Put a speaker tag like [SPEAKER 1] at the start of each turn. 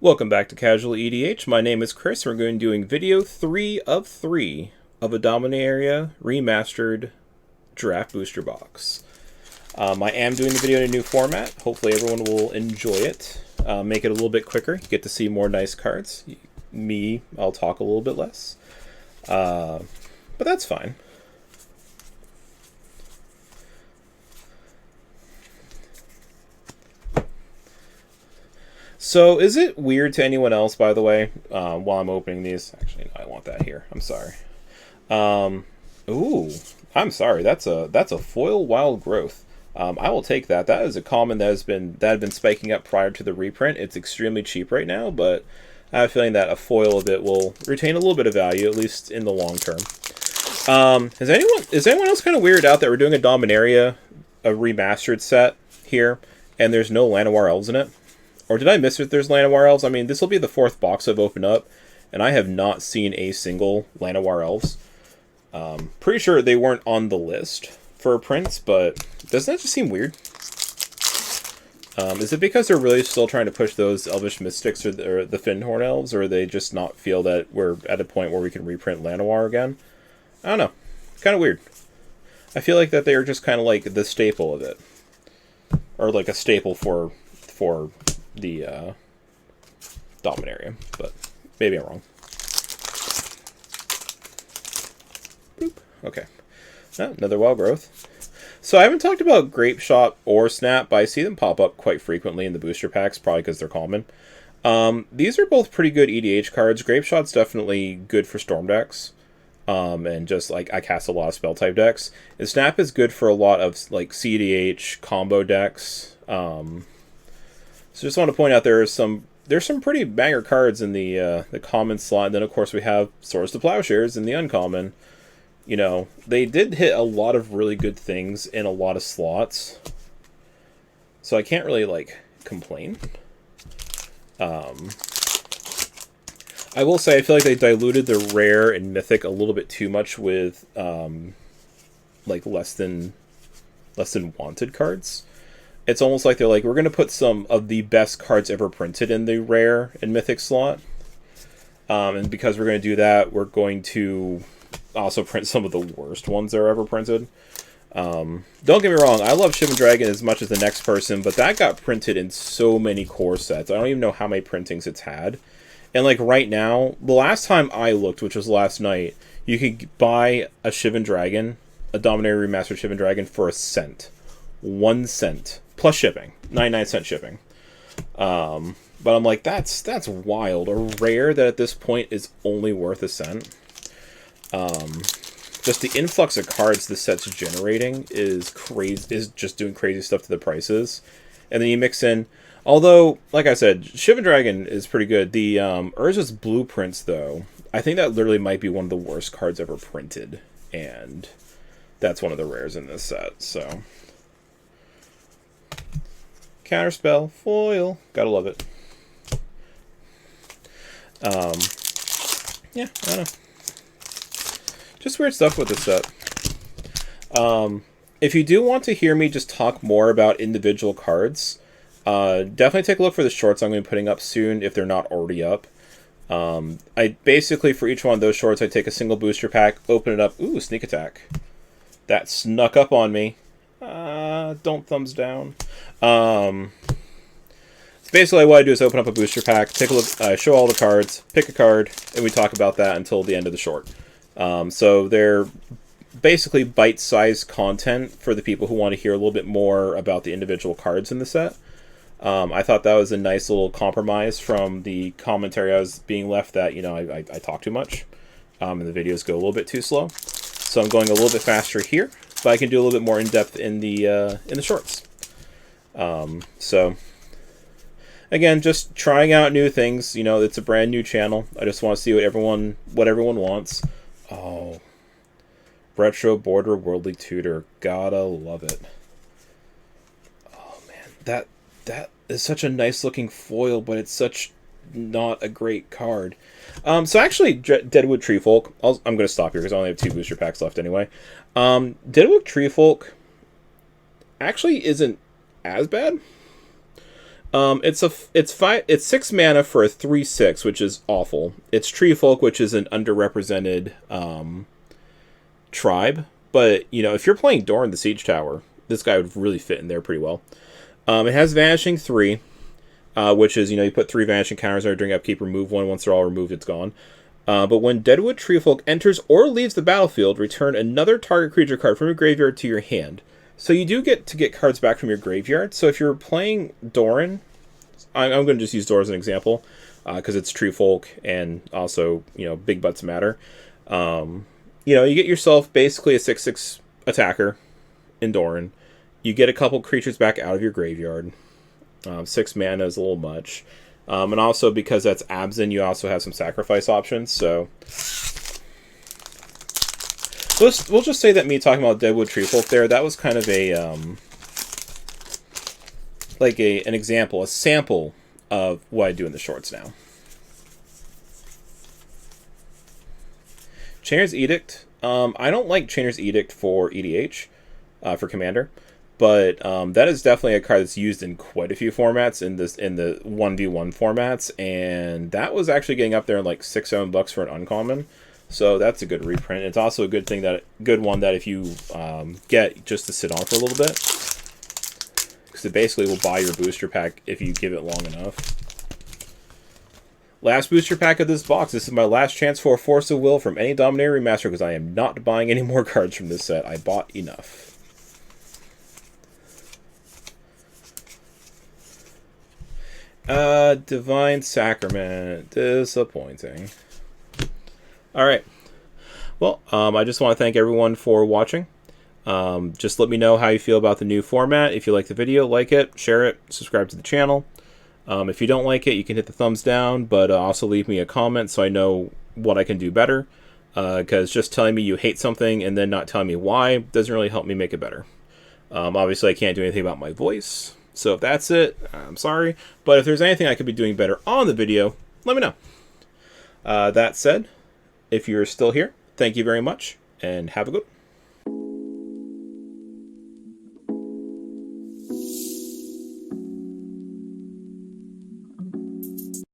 [SPEAKER 1] Welcome back to Casual EDH. My name is Chris. We're going to be doing video 3 of 3 of a Dominaria Remastered Draft Booster Box. I am doing the video in a new format. Hopefully everyone will enjoy it. Make it a little bit quicker. You get to see more nice cards. Me, I'll talk a little bit less. But that's fine. So, is it weird to anyone else, by the way, while I'm opening these? Actually, no, I want that here. I'm sorry. Ooh, I'm sorry. That's a foil wild growth. I will take that. That is a common that had been spiking up prior to the reprint. It's extremely cheap right now, but I have a feeling that a foil of it will retain a little bit of value, at least in the long term. Is anyone else kind of weirded out that we're doing a Dominaria, a remastered set here, and there's no Llanowar Elves in it? Or did I miss if there's Llanowar Elves? I mean, this will be the 4th box I've opened up, and I have not seen a single Llanowar Elves. Pretty sure they weren't on the list for prints, but doesn't that just seem weird? Is it because they're really still trying to push those Elvish Mystics or the Fyndhorn Elves, or they just not feel that we're at a point where we can reprint Llanowar again? I don't know. Kind of weird. I feel like that they are just kind of like the staple of it. Or like a staple for the Dominaria, but maybe I'm wrong. Boop. Okay. Another wild growth. So I haven't talked about Grape Shot or Snap, but I see them pop up quite frequently in the booster packs, probably because they're common. These are both pretty good EDH cards. Grape Shot's definitely good for Storm decks. And just like I cast a lot of spell type decks. And Snap is good for a lot of like CDH combo decks. So just want to point out there's some pretty banger cards in the common slot. And then of course we have Swords to Plowshares in the uncommon. You know, they did hit a lot of really good things in a lot of slots. So I can't really like complain. I will say I feel like they diluted the rare and mythic a little bit too much with like less than wanted cards. It's almost like they're like, we're going to put some of the best cards ever printed in the rare and mythic slot. And because we're going to do that, we're going to also print some of the worst ones that are ever printed. Don't get me wrong, I love Shipment Dragon as much as the next person, but that got printed in so many core sets. I don't even know how many printings it's had. And like right now, the last time I looked, which was last night, you could buy a Shipment Dragon, a Dominaria Remastered Shipment Dragon for $0.01. 1 cent. Plus shipping. 99-cent shipping. But I'm like, that's wild. A rare that at this point is only worth $0.01. Just the influx of cards this set's generating is crazy. Is just doing crazy stuff to the prices. And then you mix in, although, like I said, Shipment Dragon is pretty good. The Urza's Blueprints, though, I think that literally might be one of the worst cards ever printed. And that's one of the rares in this set, so... Counterspell, foil, gotta love it. Yeah, I don't know. Just weird stuff with this set. If you do want to hear me just talk more about individual cards, definitely take a look for the shorts I'm going to be putting up soon if they're not already up. I basically, for each one of those shorts, I take a single booster pack, open it up. Ooh, Sneak Attack. That snuck up on me. Don't thumbs down. Basically what I do is open up a booster pack, take a look, show all the cards, pick a card, and we talk about that until the end of the short. So they're basically bite-sized content for the people who want to hear a little bit more about the individual cards in the set. I thought that was a nice little compromise from the commentary I was being left that, you know, I talk too much, and the videos go a little bit too slow. So I'm going a little bit faster here, but I can do a little bit more in-depth in the shorts. So, again, just trying out new things. You know, it's a brand new channel. I just want to see what everyone wants. Oh, Retro Border Worldly Tutor. Gotta love it. Oh, man. That is such a nice-looking foil, but it's such not a great card. So actually, Deadwood Treefolk, I'm going to stop here because I only have 2 booster packs left anyway. Deadwood Treefolk actually isn't as bad. It's 6 mana for a 3/6, which is awful. It's Tree Folk, which is an underrepresented tribe. But if you're playing Doran the Siege Tower, this guy would really fit in there pretty well. It has Vanishing 3, which is you put 3 Vanishing counters on during upkeep, remove 1. Once they're all removed, it's gone. But when Deadwood Treefolk enters or leaves the battlefield, return another target creature card from your graveyard to your hand. So you do get to get cards back from your graveyard. So if you're playing Doran, I'm going to just use Doran as an example, because it's Treefolk and also, big butts matter. You get yourself basically a 6/6 attacker in Doran. You get a couple creatures back out of your graveyard. 6 mana is a little much. And also, because that's Abzin, you also have some sacrifice options, so... We'll just say that me talking about Deadwood Treefolk there, that was kind of a, an example, a sample of what I do in the shorts now. Chainer's Edict. I don't like Chainer's Edict for EDH, for Commander, but that is definitely a card that's used in quite a few formats in the 1v1 formats, and that was actually getting up there in like $6-7 for an uncommon. So that's a good reprint. It's also a good one that if you get just to sit on for a little bit, because it basically will buy your booster pack if you give it long enough. Last booster pack of this box. This is my last chance for a Force of Will from any Dominaria Remastered, because I am not buying any more cards from this set. I bought enough. Divine Sacrament. Disappointing. Alright. Well, I just want to thank everyone for watching. Just let me know how you feel about the new format. If you like the video, like it, share it, subscribe to the channel. If you don't like it, you can hit the thumbs down, but also leave me a comment so I know what I can do better. Because just telling me you hate something and then not telling me why doesn't really help me make it better. Obviously, I can't do anything about my voice. So if that's it, I'm sorry. But if there's anything I could be doing better on the video, let me know. That said, if you're still here, thank you very much, and have a good one.